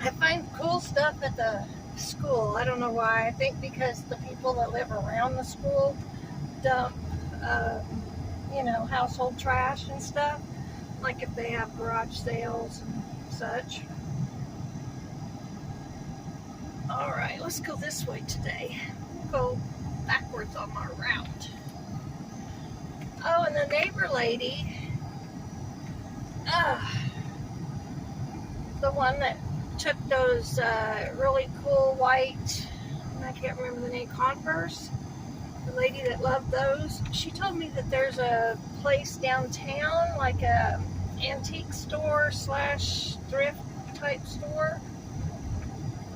I find cool stuff at the school. I don't know why. I think because the people that live around the school dump, household trash and stuff. Like if they have garage sales and such. All right, let's go this way today. We'll go backwards on our route. Oh, and the neighbor lady, the one that took those really cool white, I can't remember the name, Converse, the lady that loved those, she told me that there's a place downtown, like a antique store slash thrift type store,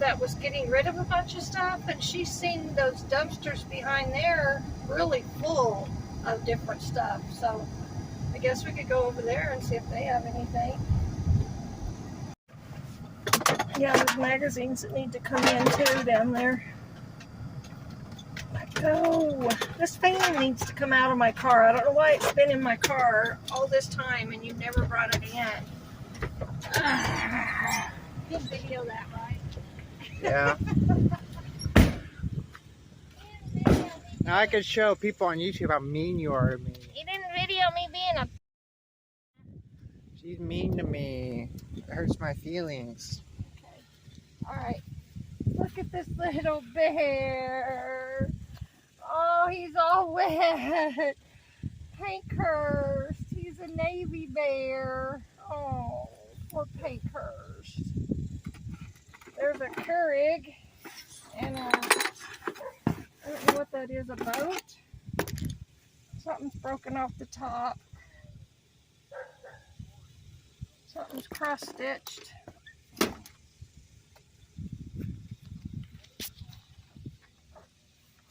that was getting rid of a bunch of stuff, and she's seen those dumpsters behind there really full of different stuff. So I guess we could go over there and see if they have anything. Yeah, there's magazines that need to come in too down there. Let go. This fan needs to come out of my car. I don't know why it's been in my car all this time and you've never brought it in. You video that, right? Yeah. Now I could show people on YouTube how mean you are to me. You didn't video me being a... She's mean to me. It hurts my feelings. Okay. Alright. Look at this little bear. Oh, he's all wet. Pankhurst. He's a Navy bear. Oh, poor Pankhurst. There's a Keurig and I don't know what that is, a boat. Something's broken off the top. Something's cross-stitched.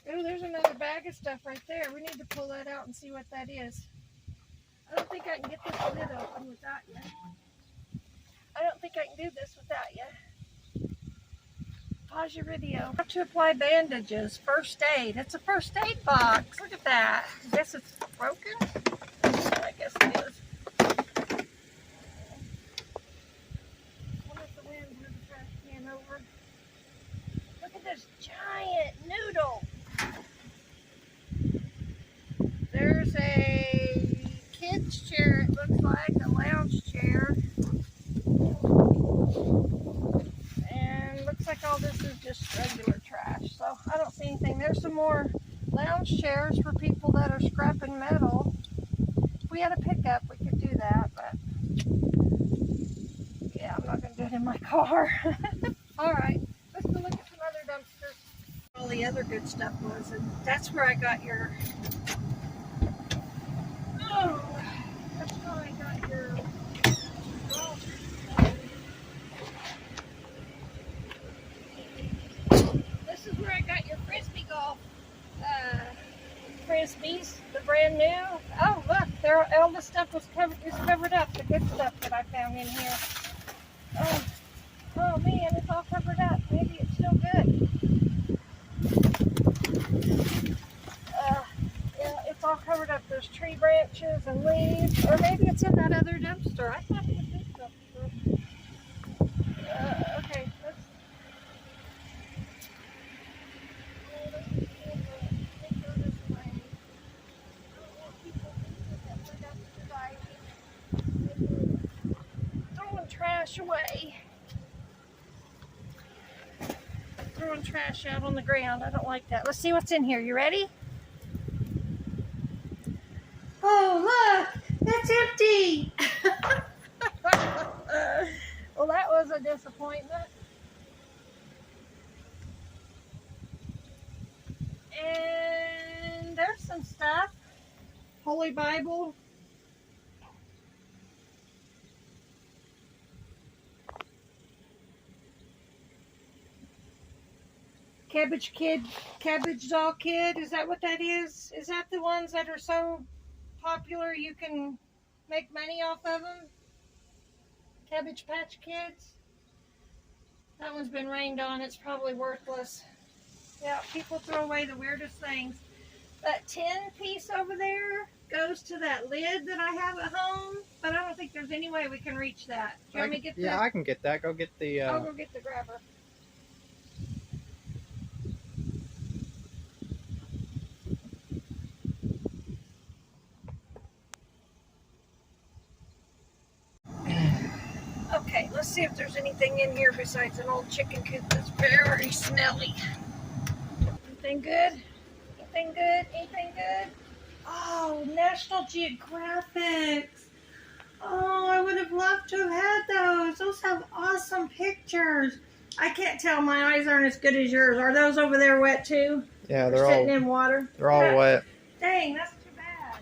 Oh, there's another bag of stuff right there. We need to pull that out and see what that is. I don't think I can get this lid open without you. I don't think I can do this without you. Pause your video. How to apply bandages. First aid. It's a first aid box. Look at that. I guess it's broken. I guess it is. I'll let the wind move the trash can over. Look at this giant noodle. There's a kid's chair, it looks like, a lounge chair. And looks like all this is just regular trash. So I don't see anything. There's some more lounge chairs for people that are scrapping metal. If we had a pickup, we could do that, but yeah, I'm not going to do it in my car. Alright, let's go look at some other dumpsters. All the other good stuff was, and that's where I got your... Oh, that's where I got your... This is where I got your frisbee golf frisbees, the brand new. Oh, look, all the stuff is covered up, the good stuff that I found in here. Oh man, it's all covered up. Maybe it's still good. Yeah, it's all covered up. There's tree branches and leaves, or maybe it's in that other dumpster. I thought it was this dumpster. Okay, let's go this way. I don't want people thinking that we're dumpster diving. Throwing trash away. Throwing trash out on the ground. I don't like that. Let's see what's in here. You ready? Oh, look! That's empty! Well, that was a disappointment. And there's some stuff. Holy Bible. Cabbage doll kid, is that what that is? Is that the ones that are so popular you can make money off of them? Cabbage Patch Kids? That one's been rained on, it's probably worthless. Yeah, people throw away the weirdest things. That tin piece over there, goes to that lid that I have at home, but I don't think there's any way we can reach that. Do you want me to get the... Yeah, I can get that. Go get the... I'll go get the grabber. Okay, let's see if there's anything in here besides an old chicken coop that's very smelly. Anything good? Anything good? Anything good? Oh, National Geographics. Oh, I would have loved to have had those. Those have awesome pictures. I can't tell. My eyes aren't as good as yours. Are those over there wet too? Yeah, they're sitting in water. They're all wet. Dang, that's too bad.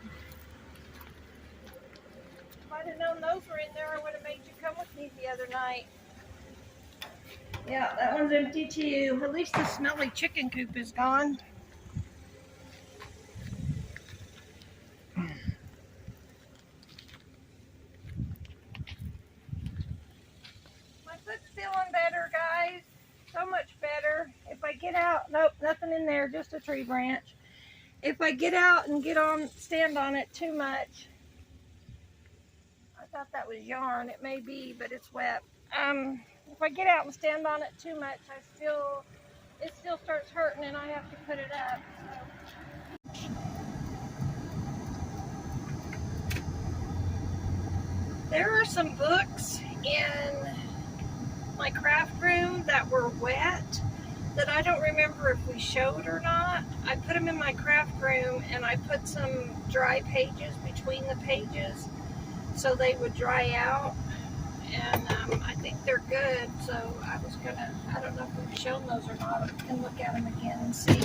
If I'd have known those were in there, I would have made you come with me the other night. Yeah, that one's empty too. At least the smelly chicken coop is gone. My foot's feeling better, guys. So much better. If I get out, nope, nothing in there, just a tree branch. If I get out and stand on it too much, I thought that was yarn. It may be, but it's wet. If I get out and stand on it too much, it still starts hurting and I have to put it up. So. There are some books in my craft room that were wet that I don't remember if we showed or not. I put them in my craft room and I put some dry pages between the pages so they would dry out, and I think they're good, so I don't know if we've shown those or not. I can look at them again and see.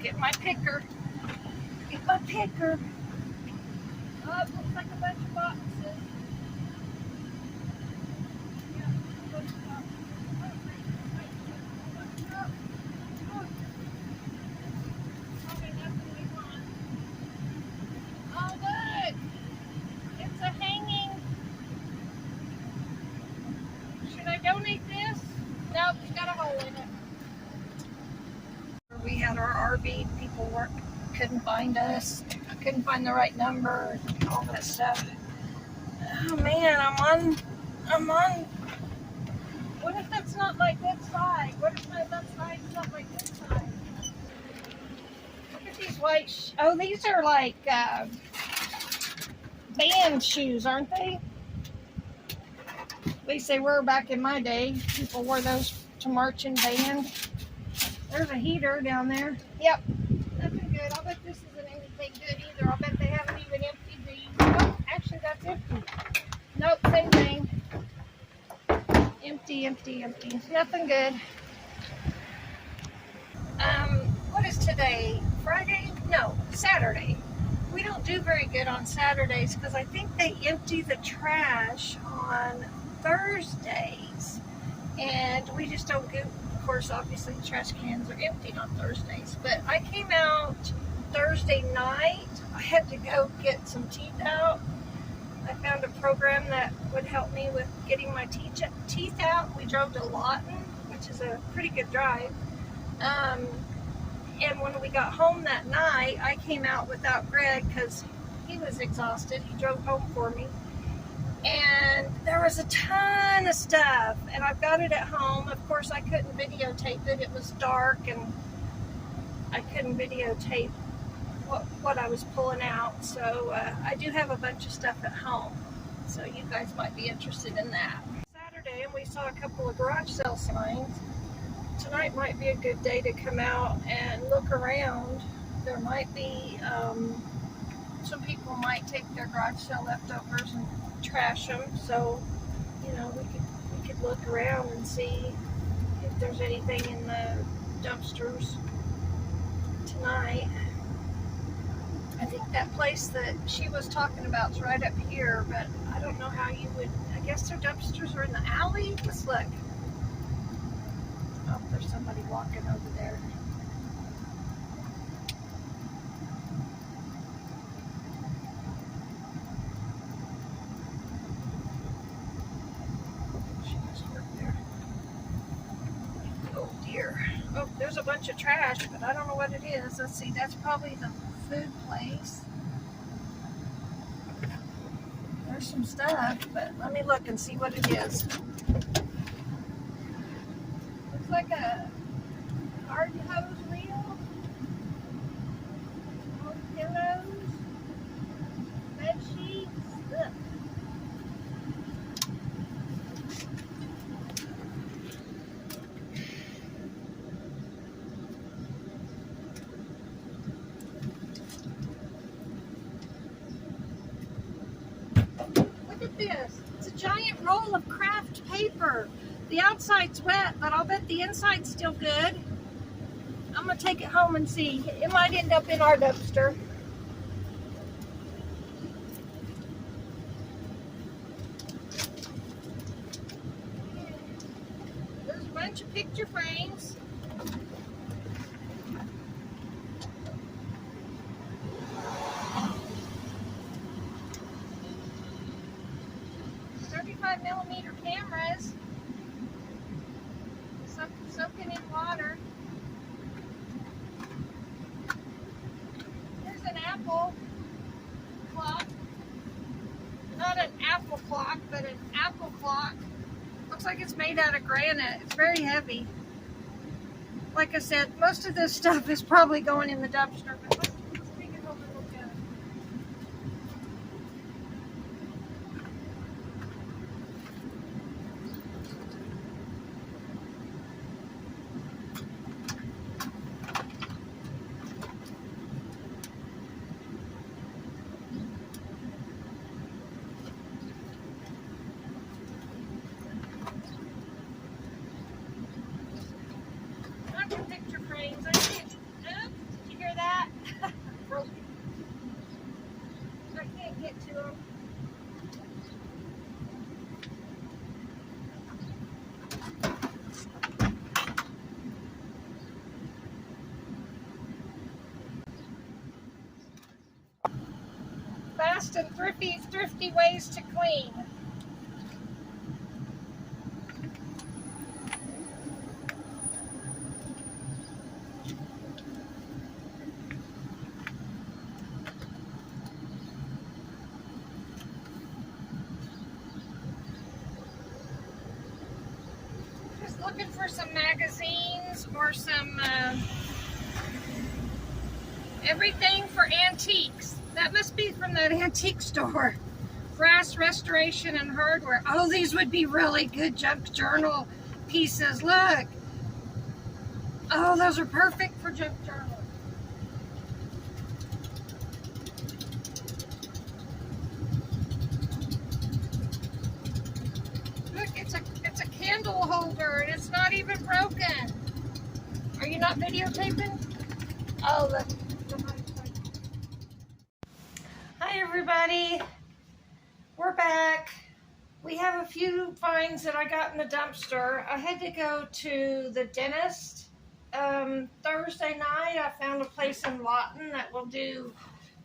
Get my picker. Get my picker. Oh, it looks like a bunch of boxes. We had our RV, people couldn't find us, couldn't find the right number, all that stuff. Oh man, I'm on, what if that's not my good side? What if my left side's not my good side? Look at these white, oh, these are like band shoes, aren't they? At least they were back in my day. People wore those to march in band. There's a heater down there. Yep, nothing good. I'll bet this isn't anything good either. I'll bet they haven't even emptied these. Oh, actually that's empty. Nope, same thing. Empty, empty, empty. Nothing good. What is today? Friday? No, Saturday. We don't do very good on Saturdays because I think they empty the trash on Thursdays. And we just don't go. Of course, obviously, the trash cans are emptied on Thursdays. But I came out Thursday night. I had to go get some teeth out. I found a program that would help me with getting my teeth out. We drove to Lawton, which is a pretty good drive. And when we got home that night, I came out without Greg because he was exhausted. He drove home for me. And there was a ton of stuff, and I've got it at home. Of course, I couldn't videotape it. It was dark, and I couldn't videotape what I was pulling out. So I do have a bunch of stuff at home, so you guys might be interested in that. Saturday, and we saw a couple of garage sale signs. Tonight might be a good day to come out and look around. There might be, some people might take their garage sale leftovers and trash them, so you know, we could look around and see if there's anything in the dumpsters tonight. I think that place that she was talking about is right up here, but I don't know how you would. I guess their dumpsters are in the alley. Let's look. Oh, there's somebody walking over there. bunch of trash, but I don't know what it is. Let's see, that's probably the food place. There's some stuff, but let me look and see what it is. Looks like a garden hose wheel. Old pillows. Bed sheets. Ugh. Look at this. It's a giant roll of craft paper. The outside's wet, but I'll bet the inside's still good. I'm gonna take it home and see. It might end up in our dumpster. There's a bunch of picture frames. .35mm cameras. Soaking in water. There's an apple clock. Not an apple clock, but an apple clock. Looks like it's made out of granite. It's very heavy. Like I said, most of this stuff is probably going in the dumpster, but let's take it home and look at it. Picture frames. I can't. Oops, did you hear that? Broken. I can't get to them. Fast and thrifty ways to clean. Looking for some magazines or some everything for antiques. That must be from that antique store. Brass restoration and hardware. Oh, these would be really good junk journal pieces. Look. Oh, those are perfect for junk journals. Look, it's a candle holder and it's not even broken. Are you not videotaping? Oh, look. Hi everybody. We're back. We have a few finds that I got in the dumpster. I had to go to the dentist Thursday night. I found a place in Lawton that will do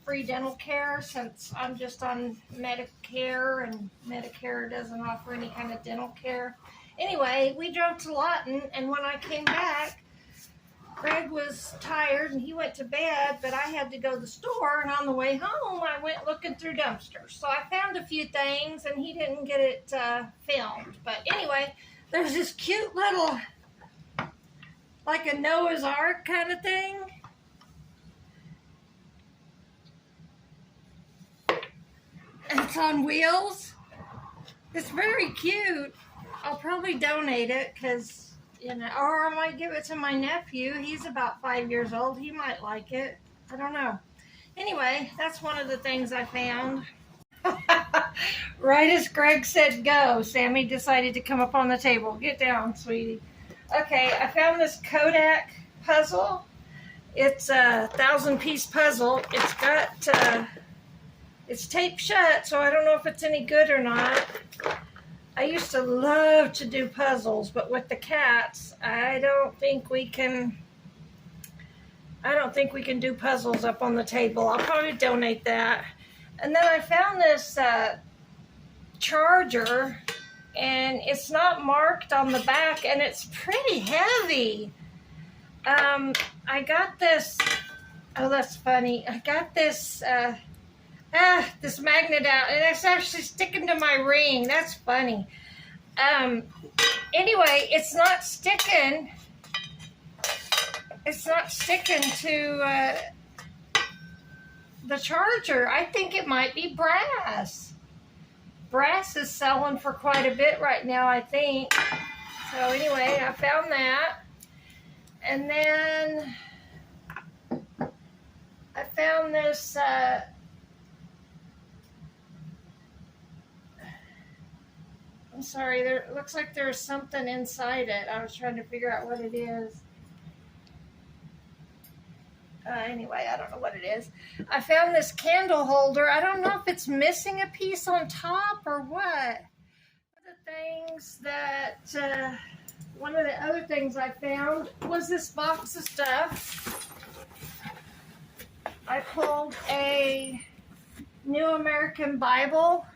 free dental care since I'm just on Medicare and Medicare doesn't offer any kind of dental care. Anyway, we drove to Lawton, and when I came back, Greg was tired and he went to bed, but I had to go to the store, and on the way home I went looking through dumpsters. So I found a few things and he didn't get it filmed. But anyway, there's this cute little, like a Noah's Ark kind of thing. And it's on wheels. It's very cute. I'll probably donate it because, you know, or I might give it to my nephew. He's about 5 years old. He might like it. I don't know. Anyway, that's one of the things I found. Right as Greg said go, Sammy decided to come up on the table. Get down, sweetie. Okay, I found this Kodak puzzle. It's a 1,000-piece puzzle. It's got, it's taped shut, so I don't know if it's any good or not. I used to love to do puzzles, but with the cats, I don't think we can do puzzles up on the table. I'll probably donate that. And then I found this charger, and it's not marked on the back, and it's pretty heavy. I got this. Oh, that's funny. I got this. This magnet out, and it's actually sticking to my ring. That's funny. Anyway, it's not sticking. It's not sticking to the charger. I think it might be brass. Brass is selling for quite a bit right now, I think. So anyway, I found that. And then I found this I'm sorry, there looks like there's something inside it. I was trying to figure out what it is. Anyway, I don't know what it is. I found this candle holder. I don't know if it's missing a piece on top or what. One of the other things I found was this box of stuff. I pulled a New American Bible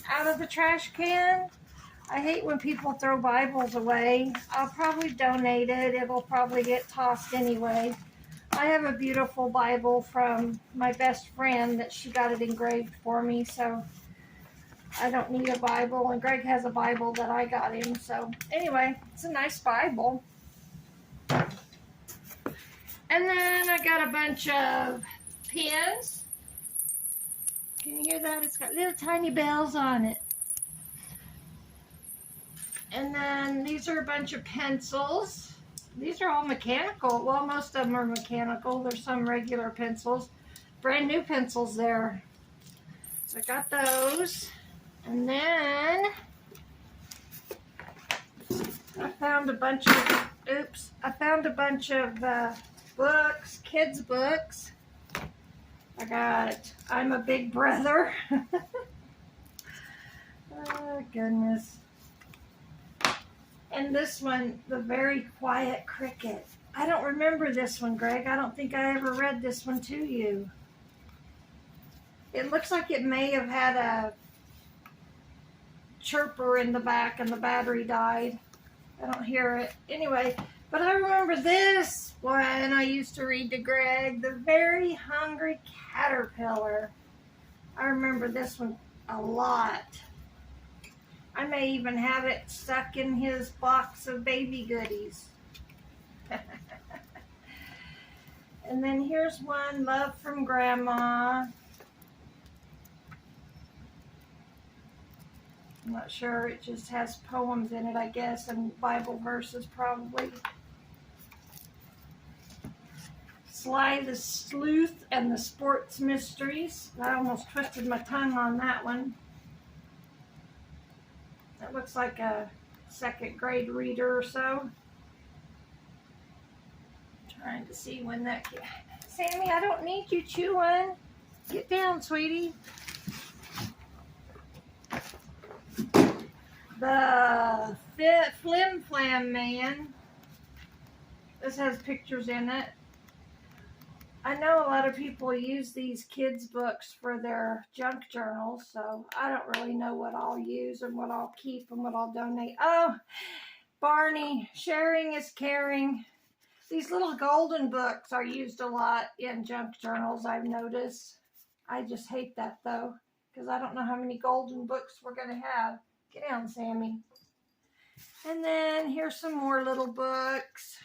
out of the trash can. I hate when people throw Bibles away. I'll probably donate it. It'll probably get tossed anyway. I have a beautiful Bible from my best friend that she got it engraved for me, so I don't need a Bible. And Greg has a Bible that I got him. So anyway, it's a nice Bible. And then I got a bunch of pins. Can you hear that? It's got little tiny bells on it. And then these are a bunch of pencils. These are all mechanical. Well, most of them are mechanical. There's some regular pencils. Brand new pencils there. So I got those. And then I found a bunch of books, kids' books. I got I'm a Big Brother. Oh, goodness. And this one, The Very Quiet Cricket. I don't remember this one, Greg. I don't think I ever read this one to you. It looks like it may have had a chirper in the back and the battery died. I don't hear it. Anyway, but I remember this one I used to read to Greg, The Very Hungry Caterpillar. I remember this one a lot. I may even have it stuck in his box of baby goodies. And then here's one, Love from Grandma. I'm not sure, it just has poems in it, I guess, and Bible verses probably. Sly the Sleuth and the Sports Mysteries. I almost twisted my tongue on that one. That looks like a second grade reader or so. I'm trying to see when that came. Sammy, I don't need you chewing. Get down, sweetie. The Flim Flam Man. This has pictures in it. I know a lot of people use these kids' books for their junk journals, so I don't really know what I'll use and what I'll keep and what I'll donate. Oh, Barney, sharing is caring. These little golden books are used a lot in junk journals, I've noticed. I just hate that, though, because I don't know how many golden books we're going to have. Get down, Sammy. And then here's some more little books.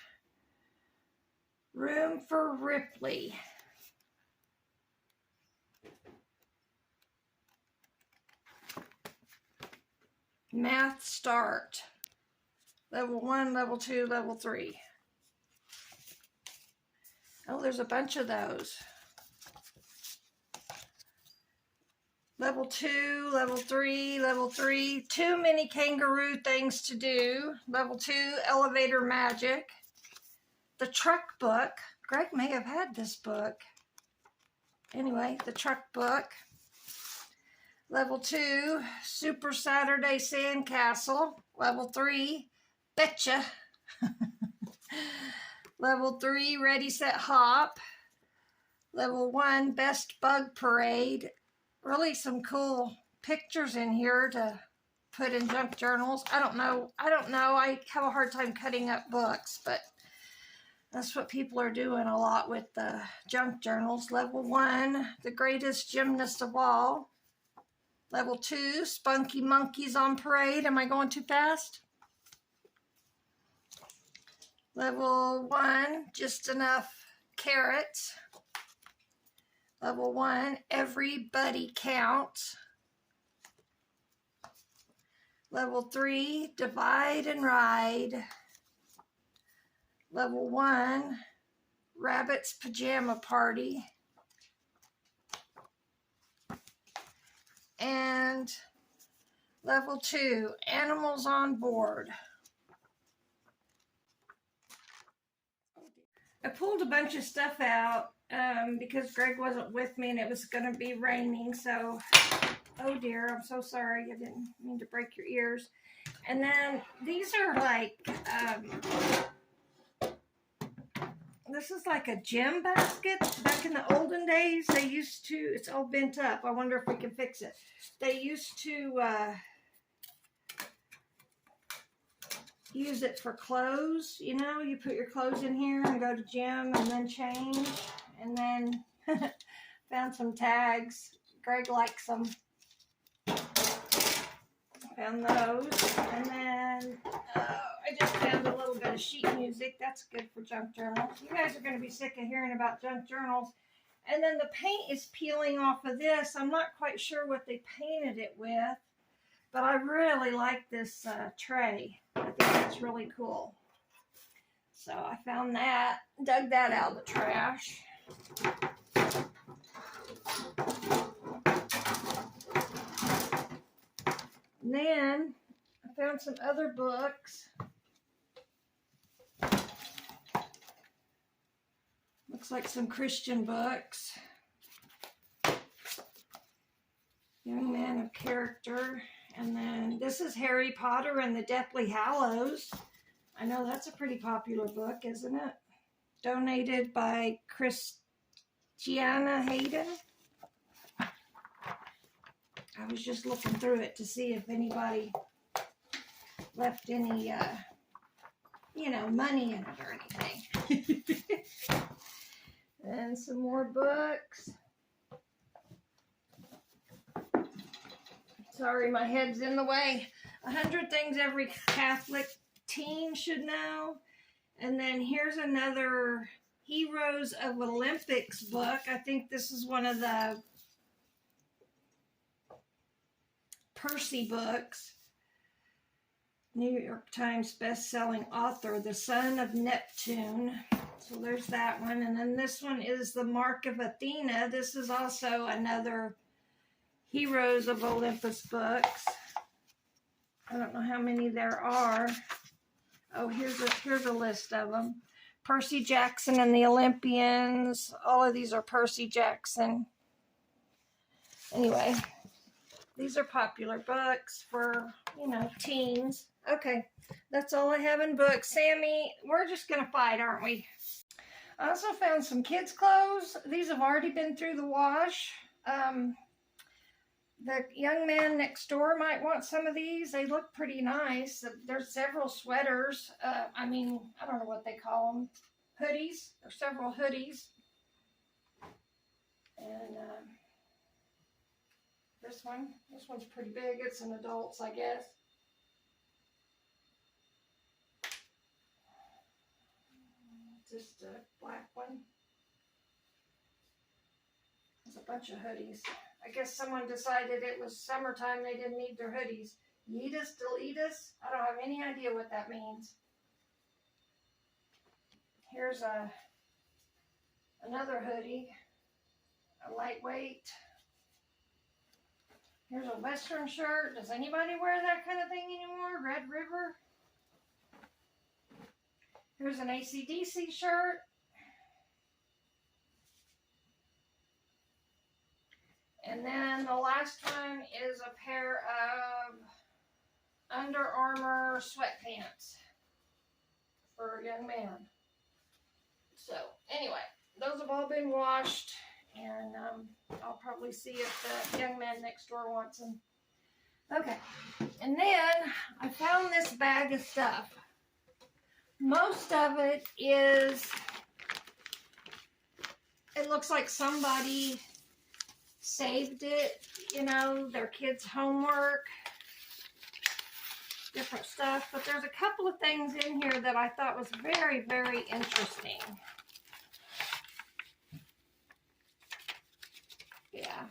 Room for Ripley. Math Start. Level 1, Level 2, Level 3. Oh, there's a bunch of those. Level 2, Level 3, Level 3. Too many kangaroo things to do. Level 2, Elevator Magic. The Truck Book. Greg may have had this book. Anyway, the Truck Book. Level 2, Super Saturday Sandcastle. Level 3, Betcha. Level 3, Ready, Set, Hop. Level 1, Best Bug Parade. Really some cool pictures in here to put in junk journals. I don't know. I have a hard time cutting up books, but That's what people are doing a lot with the junk journals. Level 1, the greatest gymnast of all. Level 2, spunky monkeys on parade. Am I going too fast? Level 1, just enough carrots. Level 1, everybody counts. Level 3, divide and ride. Level 1, rabbit's pajama party. And level 2, animals on board. I pulled a bunch of stuff out because Greg wasn't with me and it was going to be raining. So, oh dear, I'm so sorry. I didn't mean to break your ears. And then these are like, this is like a gym basket. Back in the olden days, they used to, it's all bent up. I wonder if we can fix it. They used to use it for clothes. You know, you put your clothes in here and go to gym and then change. And then found some tags. Greg likes them. Found those. And then I just found a little bit of sheet music. That's good for junk journals. You guys are going to be sick of hearing about junk journals. And then the paint is peeling off of this. I'm not quite sure what they painted it with, but I really like this tray. I think that's really cool. So I found that, dug that out of the trash. And then I found some other books. Looks like some Christian books. Young Man of Character. And then this is Harry Potter and the Deathly Hallows. I know that's a pretty popular book, isn't it? Donated by Christiana Hayden. I was just looking through it to see if anybody left any, you know, money in it or anything. And some more books. Sorry, my head's in the way. 100 Things Every Catholic Teen Should Know. And then here's another Heroes of Olympics book. I think this is one of the Percy books. New York Times best-selling author, the son of Neptune. So there's that one. And then this one is The Mark of Athena. This is also another Heroes of Olympus books. I don't know how many there are. Oh, here's a list of them. Percy Jackson and the Olympians. All of these are Percy Jackson. Anyway, these are popular books for, you know, teens. Okay, that's all I have in books. Sammy, we're just going to fight, aren't we? I also found some kids' clothes. These have already been through the wash. The young man next door might want some of these. They look pretty nice. There's several sweaters. I mean, I don't know what they call them. Hoodies. There's several hoodies. And this one's pretty big. It's an adult's, I guess. Just a black one. There's a bunch of hoodies. I guess someone decided it was summertime, they didn't need their hoodies. Yeetus deletus? I don't have any idea what that means. Here's another hoodie, a lightweight. Here's a Western shirt. Does anybody wear that kind of thing anymore? Red River. Here's an AC/DC shirt. And then the last one is a pair of Under Armour sweatpants for a young man. So anyway, those have all been washed, and I'll probably see if the young man next door wants them. Okay, and then I found this bag of stuff. Most of it is, it looks like somebody saved it, you know, their kids' homework, different stuff. But there's a couple of things in here that I thought was very, very interesting. Yeah.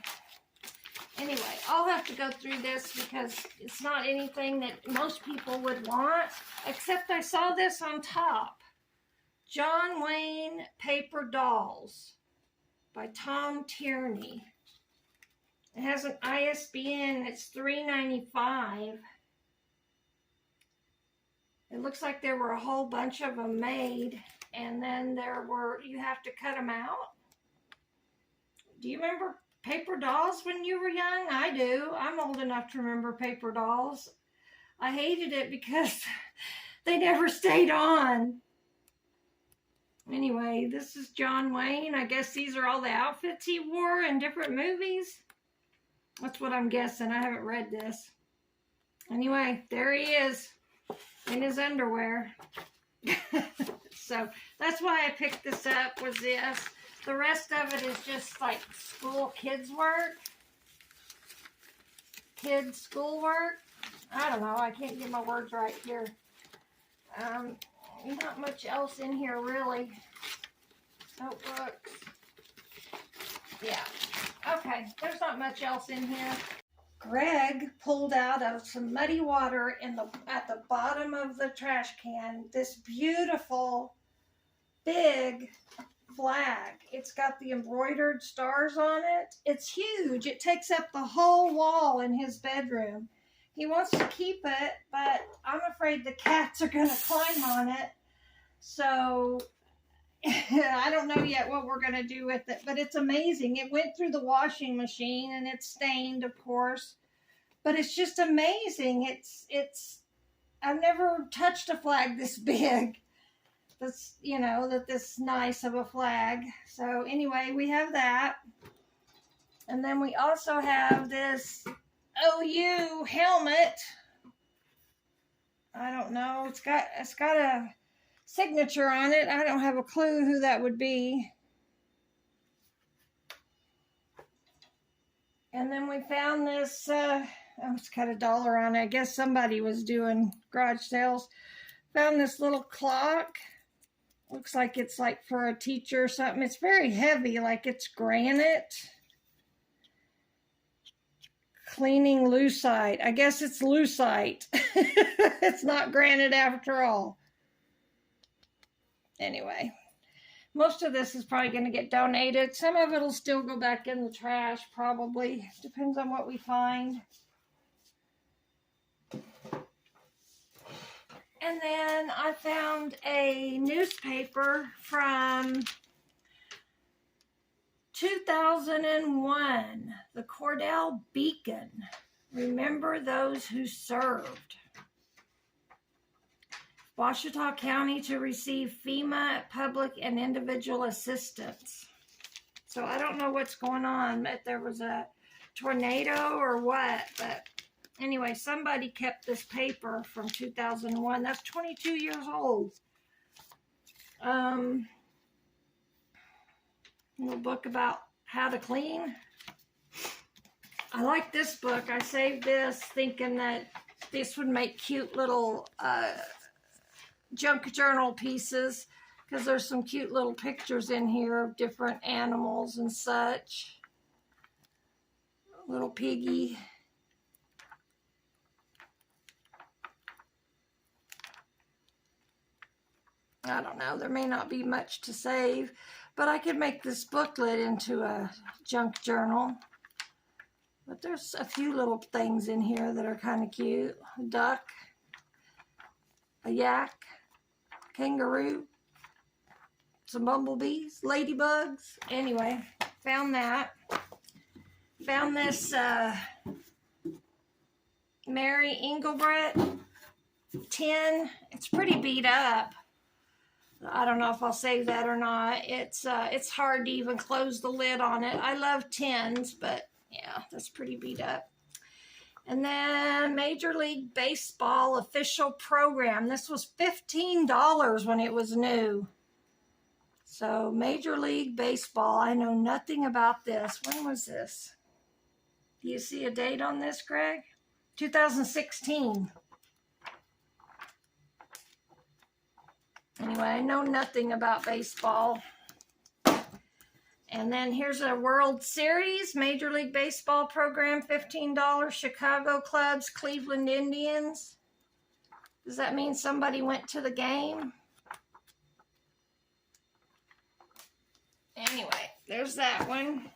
Anyway, I'll have to go through this because it's not anything that most people would want, except I saw this on top. John Wayne Paper Dolls by Tom Tierney. It has an ISBN. It's $3.95. It looks like there were a whole bunch of them made, and then you have to cut them out. Do you remember paper dolls when you were young? I do. I'm old enough to remember paper dolls. I hated it because they never stayed on. Anyway, this is John Wayne. I guess these are all the outfits he wore in different movies. That's what I'm guessing. I haven't read this. Anyway, there he is in his underwear. So that's why I picked this up, was this. The rest of it is just like school kids work. Kids schoolwork. I don't know. I can't get my words right here. Not much else in here, really. Notebooks. Yeah. Okay. There's not much else in here. Greg pulled out of some muddy water at the bottom of the trash can this beautiful big flag. It's got the embroidered stars on it. It's huge. It takes up the whole wall in his bedroom. He wants to keep it, but I'm afraid the cats are going to climb on it. So I don't know yet what we're going to do with it, but it's amazing. It went through the washing machine and it's stained, of course, but it's just amazing. I've never touched a flag this big. That's, you know, this nice of a flag. So anyway, we have that. And then we also have this OU helmet. I don't know. It's got a signature on it. I don't have a clue who that would be. And then we found this, it's got $1 on it. I guess somebody was doing garage sales. Found this little clock. Looks like it's like for a teacher or something. It's very heavy, like it's granite. Cleaning lucite. I guess it's lucite. It's not granite after all. Anyway, most of this is probably going to get donated. Some of it will still go back in the trash, probably. Depends on what we find. And then I found a newspaper from 2001, the Cordell Beacon. Remember those who served. Ouachita County to receive FEMA public and individual assistance. So I don't know what's going on, but there was a tornado or what, but anyway, somebody kept this paper from 2001. That's 22 years old. A little book about how to clean. I like this book. I saved this thinking that this would make cute little junk journal pieces, because there's some cute little pictures in here of different animals and such. Little piggy. I don't know, there may not be much to save, but I could make this booklet into a junk journal. But there's a few little things in here that are kind of cute. A duck, a yak, kangaroo, some bumblebees, ladybugs. Anyway, found that. Found this Mary Engelbrett tin. It's pretty beat up. I don't know if I'll save that or not. It's hard to even close the lid on it. I love tins, but yeah, that's pretty beat up. And then Major League Baseball official program. This was $15 when it was new. So Major League Baseball, I know nothing about this. When was this? Do you see a date on this, Greg? 2016. Anyway, I know nothing about baseball. And then here's a World Series, Major League Baseball program, $15, Chicago Cubs, Cleveland Indians. Does that mean somebody went to the game? Anyway, there's that one.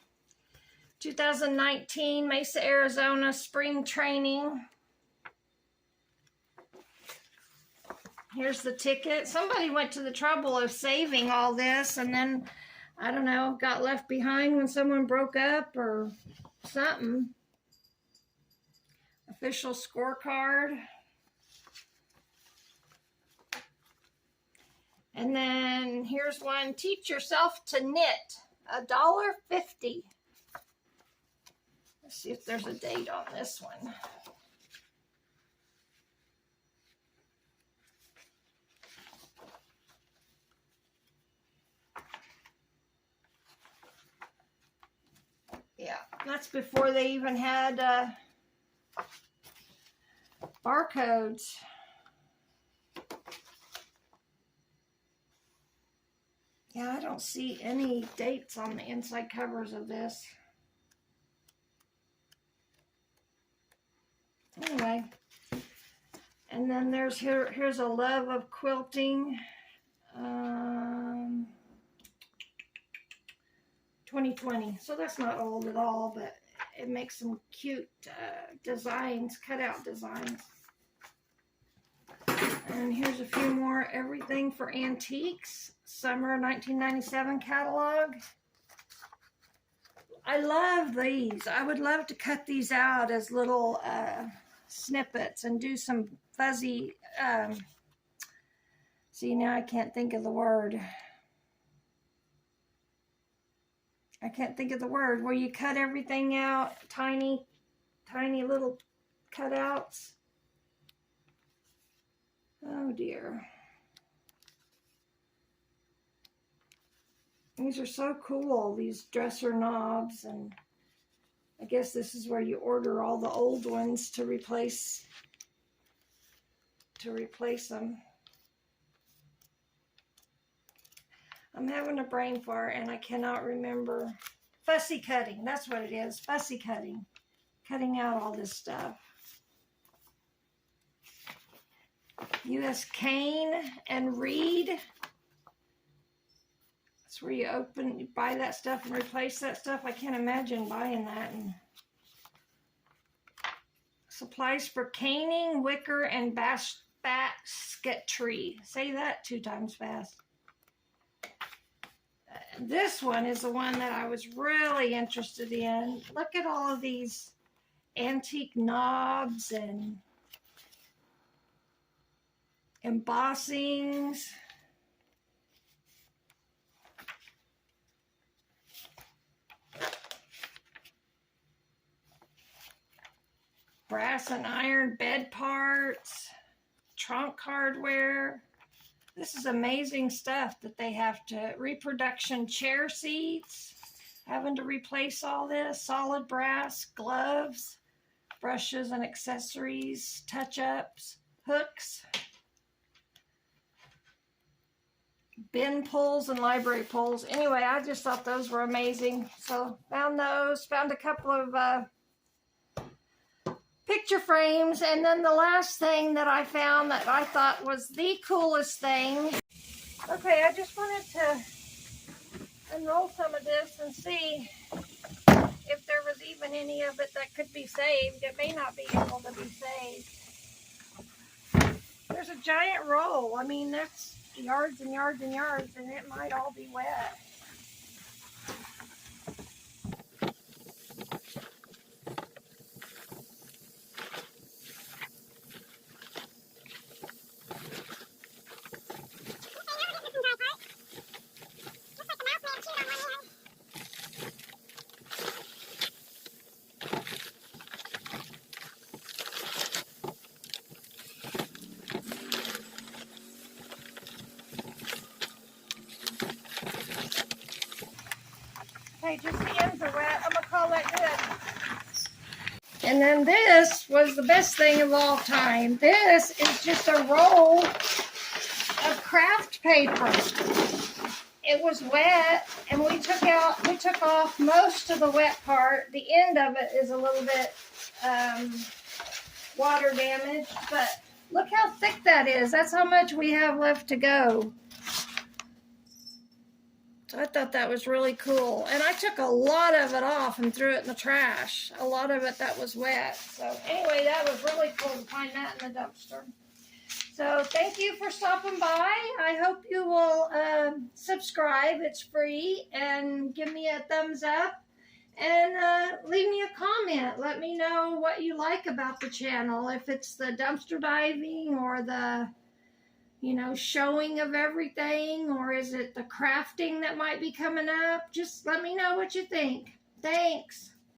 2019, Mesa, Arizona, spring training. Here's the ticket. Somebody went to the trouble of saving all this and then, I don't know, got left behind when someone broke up or something. Official scorecard. And then here's one, teach yourself to knit, $1.50. Let's see if there's a date on this one. Yeah, that's before they even had barcodes. Yeah, I don't see any dates on the inside covers of this. Anyway, and then here's a love of quilting. 2020, so that's not old at all, but it makes some cute designs, cutout designs. And here's a few more, everything for antiques, summer 1997 catalog. I love these. I would love to cut these out as little snippets and do some fuzzy, see, now I can't think of the word. I can't think of the word, where you cut everything out, tiny little cutouts. Oh dear. These are so cool, these dresser knobs, and I guess this is where you order all the old ones to replace them. I'm having a brain fart and I cannot remember. Fussy cutting, that's what it is, fussy cutting. Cutting out all this stuff. U.S. Cane and Reed. That's where you buy that stuff and replace that stuff. I can't imagine buying that. And supplies for caning, wicker, and basketry. Say that 2 times fast. This one is the one that I was really interested in. Look at all of these antique knobs and embossings. Brass and iron bed parts, trunk hardware. This is amazing stuff that they have to, reproduction chair seats, having to replace all this, solid brass, gloves, brushes and accessories, touch-ups, hooks, bin pulls and library pulls. Anyway, I just thought those were amazing. So found those, found a couple of picture frames, and then the last thing that I found that I thought was the coolest thing. Okay, I just wanted to unroll some of this and see if there was even any of it that could be saved. It may not be able to be saved. There's a giant roll. I mean, that's yards and yards and yards, and it might all be wet. Okay, just the ends are wet. I'm gonna call that good. And then this was the best thing of all time. This is just a roll of craft paper. It was wet, and we took off most of the wet part. The end of it is a little bit water damaged, but look how thick that is. That's how much we have left to go. So I thought that was really cool. And I took a lot of it off and threw it in the trash. A lot of it that was wet. So anyway, that was really cool to find that in the dumpster. So thank you for stopping by. I hope you will subscribe. It's free. And give me a thumbs up. And leave me a comment. Let me know what you like about the channel. If it's the dumpster diving or the, showing of everything, or is it the crafting that might be coming up? Just let me know what you think. Thanks.